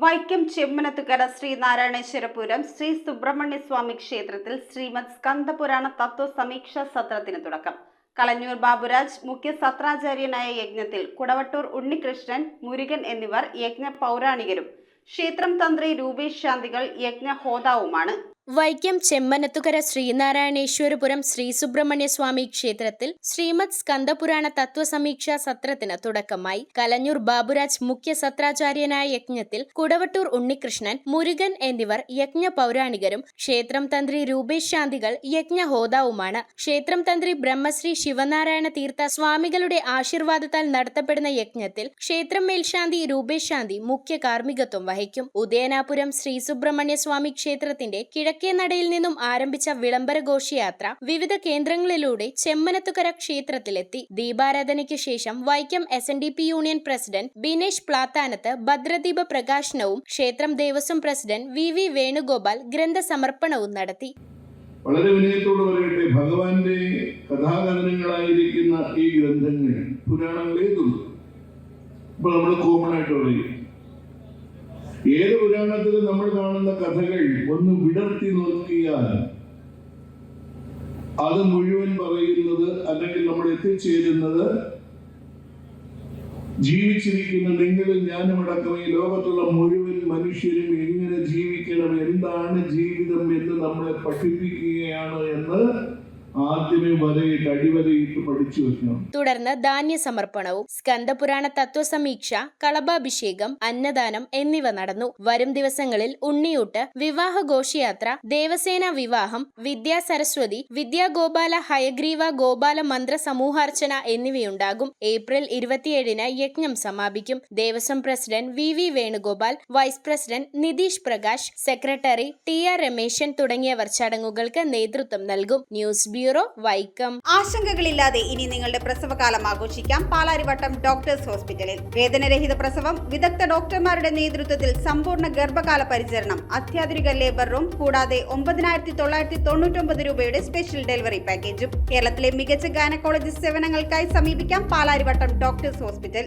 വൈക്കം ചെമ്മനത്തുകര ശ്രീനാരായണേശ്വരപുരം ശ്രീ സുബ്രഹ്മണ്യ സ്വാമി ക്ഷേത്രത്തിൽ ശ്രീമദ് സ്കന്ദപുരാണ തത്വ സമീക്ഷാ സത്രത്തിന് തുടക്കം. കളഞ്ഞൂർ ബാബുരാജ് മുഖ്യ സത്രാചാര്യനായ യജ്ഞത്തിൽ കുടവട്ടൂർ ഉണ്ണികൃഷ്ണൻ, മുരുകൻ എന്നിവർ യജ്ഞ പൗരാണികരും ക്ഷേത്രം തന്ത്രി രൂപേഷ് ശാന്തികൾ യജ്ഞ ഹോതാവുമാണ്. വൈക്കം ചെമ്മനത്തുകര ശ്രീനാരായണേശ്വരപുരം ശ്രീ സുബ്രഹ്മണ്യ സ്വാമി ക്ഷേത്രത്തിൽ ശ്രീമദ് സ്കന്ദപുരാണ തത്വസമീക്ഷാ സത്രത്തിന് തുടക്കമായി. കലഞ്ഞൂർ ബാബുരാജ് മുഖ്യ സത്രാചാര്യനായ യജ്ഞത്തിൽ കുടവട്ടൂർ ഉണ്ണികൃഷ്ണൻ, മുരുകൻ എന്നിവർ യജ്ഞ പൗരാണികരും ക്ഷേത്രം തന്ത്രി രൂപേഷ് ശാന്തികൾ യജ്ഞ ഹോതാവുമാണ്. ക്ഷേത്രം തന്ത്രി ബ്രഹ്മശ്രീ ശിവനാരായണ തീർത്ഥ സ്വാമികളുടെ ആശീർവാദത്താൽ നടത്തപ്പെടുന്ന യജ്ഞത്തിൽ ക്ഷേത്രം മേൽശാന്തി രൂപേഷ് ശാന്തി മുഖ്യ കാർമ്മികത്വം വഹിക്കും. ഉദയനാപുരം ശ്രീ സുബ്രഹ്മണ്യ സ്വാമി ക്ഷേത്രത്തിന്റെ കിഴക്കേ നടയിൽ നിന്നും ആരംഭിച്ച വിളംബര ഘോഷയാത്ര വിവിധ കേന്ദ്രങ്ങളിലൂടെ ചെമ്മനത്തുകര ക്ഷേത്രത്തിലെത്തി. ദീപാരാധനയ്ക്ക് ശേഷം Vaikom SNDP union president Binesh Plathanath ഭദ്രദീപ പ്രകാശനവും ക്ഷേത്രം ദേവസ്വം പ്രസിഡന്റ് VV വേണുഗോപാൽ ഗ്രന്ഥസമർപ്പണവും നടത്തി. വളരെ വിനയത്തോട് പറയട്ടെ, ഭഗവാന്റെ കഥാകഥനങ്ങളായിരിക്കുന്ന ഈ ഗ്രന്ഥങ്ങൾ പുരാണങ്ങളേതുള്ളൂ. ഇപ്പൊ നമ്മൾ കോമൺ ആയിട്ട് പറയും, ഏത് പുരാണത്തിലും നമ്മൾ കാണുന്ന കഥകൾ ഒന്ന് വിടർത്തി നോക്കിയാൽ അത് മുഴുവൻ പറയുന്നത് അല്ലെങ്കിൽ നമ്മൾ എത്തിച്ചേരുന്നത് ജീവിച്ചിരിക്കുന്ന നിങ്ങളും ഞാനും അടക്കം ഈ ലോകത്തുള്ള മുഴുവൻ മനുഷ്യരും എങ്ങനെ ജീവിക്കണം, എന്താണ് ജീവിതം എന്ന് നമ്മളെ പഠിപ്പിക്കുകയാണ് എന്ന് ആദ്യമേ വരയിട്ട് അടിവരയിട്ട് പഠിച്ചു വെക്കണം. തുടർന്ന് ധാന്യ സമർപ്പണവും സ്കന്ദപുരാണ തത്വസമീക്ഷ, കളഭാഭിഷേകം, അന്നദാനം എന്നിവ നടന്നു. വരും ദിവസങ്ങളിൽ ഉണ്ണിയൂട്ട്, വിവാഹ ഘോഷയാത്ര, ദേവസേന വിവാഹം, വിദ്യാ സരസ്വതി, വിദ്യാഗോപാല ഹയഗ്രീവ ഗോപാല മന്ത്ര സമൂഹാർച്ചന എന്നിവയുണ്ടാകും. ഏപ്രിൽ 27-ന് യജ്ഞം സമാപിക്കും. Devaswom president VV Venugopal, vice president Nitish Prakash, secretary TR Rameshan തുടങ്ങിയവർ ചടങ്ങുകൾക്ക് നേതൃത്വം നൽകും. News bureau, Vaikom. ആശങ്കകളില്ലാതെ ഇനി നിങ്ങളുടെ പ്രസവകാലം ആഘോഷിക്കാം പാലാരിവട്ടം ഡോക്ടേഴ്സ് ഹോസ്പിറ്റലിൽ. വേദനരഹിത പ്രസവം, വിദഗ്ധ ഡോക്ടർമാരുടെ നേതൃത്വത്തിൽ സമ്പൂർണ്ണ ഗർഭകാല പരിചരണം, അത്യാധുനിക ലേബർ റൂം കൂടാതെ 9,999 രൂപയുടെ സ്പെഷ്യൽ ഡെലിവറി പാക്കേജും. കേരളത്തിലെ മികച്ച ഗൈനക്കോളജിസ്റ്റ് സേവനങ്ങൾക്കായി സമീപിക്കാം പാലാരിവട്ടം ഡോക്ടേഴ്സ് ഹോസ്പിറ്റൽ.